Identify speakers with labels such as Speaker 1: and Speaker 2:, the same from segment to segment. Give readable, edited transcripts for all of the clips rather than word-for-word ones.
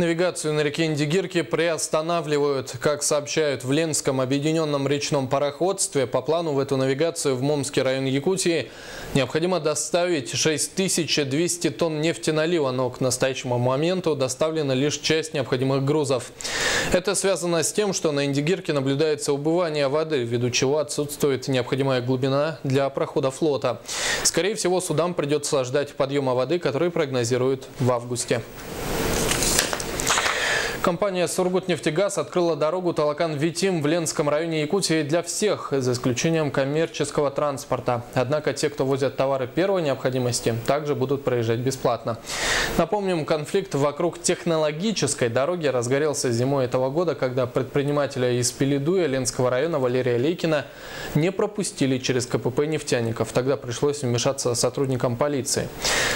Speaker 1: Навигацию на реке Индигирки приостанавливают. Как сообщают в Ленском объединенном речном пароходстве, по плану в эту навигацию в Момский район Якутии необходимо доставить 6200 тонн нефтеналива, но к настоящему моменту доставлена лишь часть необходимых грузов. Это связано с тем, что на Индигирке наблюдается убывание воды, ввиду чего отсутствует необходимая глубина для прохода флота. Скорее всего, судам придется ждать подъема воды, который прогнозируют в августе. Компания «Сургутнефтегаз» открыла дорогу Талакан-Витим в Ленском районе Якутии для всех, за исключением коммерческого транспорта. Однако те, кто возят товары первой необходимости, также будут проезжать бесплатно. Напомним, конфликт вокруг технологической дороги разгорелся зимой этого года, когда предпринимателя из Пеледуя Ленского района Валерия Лейкина не пропустили через КПП нефтяников. Тогда пришлось вмешаться сотрудникам полиции.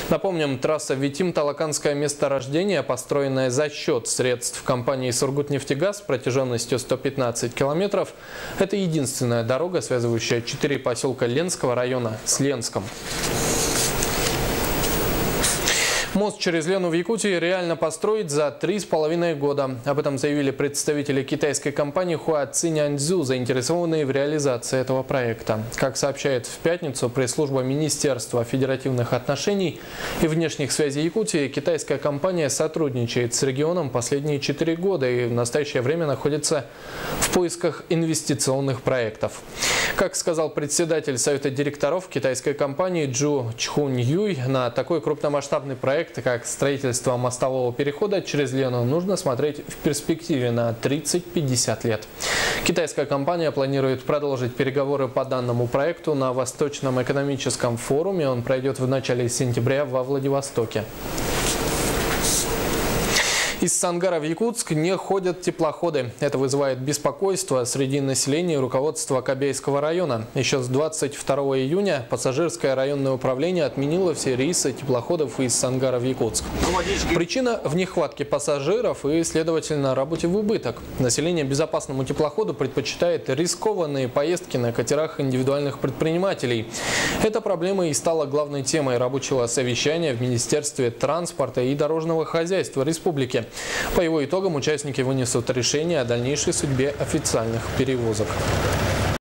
Speaker 1: Напомним, трасса Витим-Талаканское месторождение, построенная за счет средств в компании «Сургутнефтегаз» протяженностью 115 километров. Это единственная дорога, связывающая 4 поселка Ленского района с Ленском. Мост через Лену в Якутии реально построить за 3,5 года. Об этом заявили представители китайской компании Хуациняньцзю, заинтересованные в реализации этого проекта. Как сообщает в пятницу пресс-служба Министерства федеративных отношений и внешних связей Якутии, китайская компания сотрудничает с регионом последние 4 года и в настоящее время находится в поисках инвестиционных проектов. Как сказал председатель Совета директоров китайской компании Джу Чхунь-Юй, на такой крупномасштабный проект, как строительство мостового перехода через Лену, нужно смотреть в перспективе на 30-50 лет. Китайская компания планирует продолжить переговоры по данному проекту на Восточном экономическом форуме. Он пройдет в начале сентября во Владивостоке. Из Сангара в Якутск не ходят теплоходы. Это вызывает беспокойство среди населения и руководства Кобяйского района. Еще с 22 июня пассажирское районное управление отменило все рейсы теплоходов из Сангара в Якутск. Причина в нехватке пассажиров и, следовательно, работе в убыток. Население безопасному теплоходу предпочитает рискованные поездки на катерах индивидуальных предпринимателей. Эта проблема и стала главной темой рабочего совещания в Министерстве транспорта и дорожного хозяйства республики. По его итогам участники вынесут решение о дальнейшей судьбе официальных перевозок.